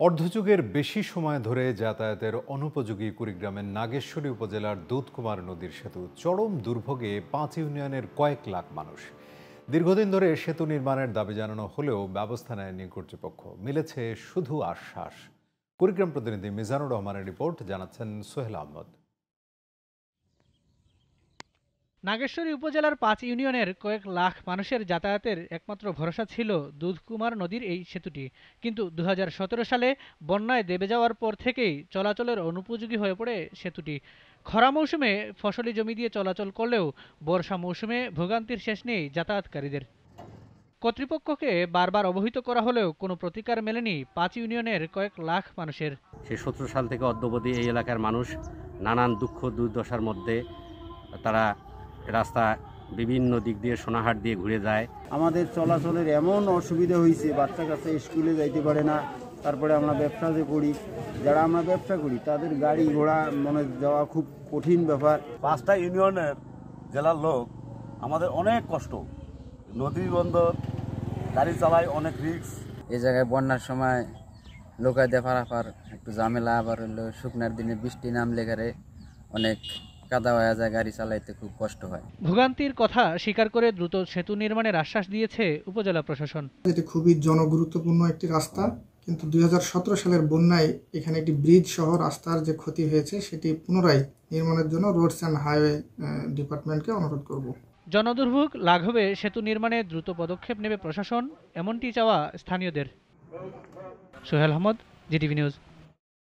অর্ধযুগের বেশি সময় ধরে যাতায়াতের অনুপযোগী কুড়িগ্রামের নাগেশ্বরী উপজেলার দুধকুমার নদীর সেতু চরম দুর্ভোগে ৫ ইউনিয়নের কয়েক লাখ মানুষ। দীর্ঘদিন ধরে সেতু নির্মাণের দাবি জানানো হলেও ব্যবস্থা নেয়নি কর্তৃপক্ষ। মিলেছে শুধু আশ্বাস। কুড়িগ্রাম প্রতিনিধি মিজানুর রহমানের রিপোর্ট, জানাচ্ছেন সোহেল আহমদ। নাগেশ্বরী উপজেলার ৫ ইউনিয়নের কয়েক লাখ মানুষের যাতায়াতের একমাত্র ভরসা ছিল দুধকুমার নদীর এই সেতুটি। কিন্তু ২০১৭ সালে বন্যায় দেবে যাওয়ার পর থেকেই চলাচলের অনুপযোগী হয়ে পড়ে সেতুটি। খরা মৌসুমে ফসলি জমি দিয়ে চলাচল করলেও বর্ষা মৌসুমে ভোগান্তির শেষ নেই যাতায়াতকারীদের। কর্তৃপক্ষকে বারবার অবহিত করা হলেও কোনো প্রতিকার মেলেনি ৫ ইউনিয়নের কয়েক লাখ মানুষের। সেই ১৭ সাল থেকে অদ্যাবধি এই এলাকার মানুষ নানান দুঃখ দুর্দশার মধ্যে তারা রাস্তা বিভিন্ন দিক দিয়ে সোনাহাট দিয়ে ঘুরে যায়। আমাদের চলাচলের এমন অসুবিধা হয়েছে, বাচ্চা কাচ্চা স্কুলে যাইতে পারে না। তারপরে আমরা ব্যবসা যে করি, যারা আমরা ব্যবসা করি তাদের গাড়ি ঘোড়া মনে যাওয়া খুব কঠিন ব্যাপার। ৫টা ইউনিয়নের জেলার লোক আমাদের অনেক কষ্ট, নদী বন্দর, গাড়ি চালায় অনেক রিস্ক। এই জায়গায় বন্যার সময় লোকাইতে পারাপার একটু ঝামেলা, আবার হলো শুকনার দিনে বৃষ্টি নামলে গারে অনেক কাদা হয়ে যায়, গাড়ি চালাইতে খুব কষ্ট হয়। ভোগান্তির কথা স্বীকার করে দ্রুত সেতু নির্মাণের আশ্বাস দিয়েছে উপজেলা প্রশাসন। এটি খুবই জনগুরুত্বপূর্ণ একটি রাস্তা, কিন্তু ২০১৭ সালের বন্যায় এখানে একটি ব্রিজ সহ রাস্তার যে ক্ষতি হয়েছে সেটি পুনরায় নির্মাণের জন্য রোডস অ্যান্ড হাইওয়ে ডিপার্টমেন্টকে অনুরোধ করব। জনদুর্ভোগ লাঘবে সেতু নির্মাণে দ্রুত পদক্ষেপ নেবে প্রশাসন, এমনটি চাওয়া স্থানীয়দের। Sohel Ahmed, GTV news.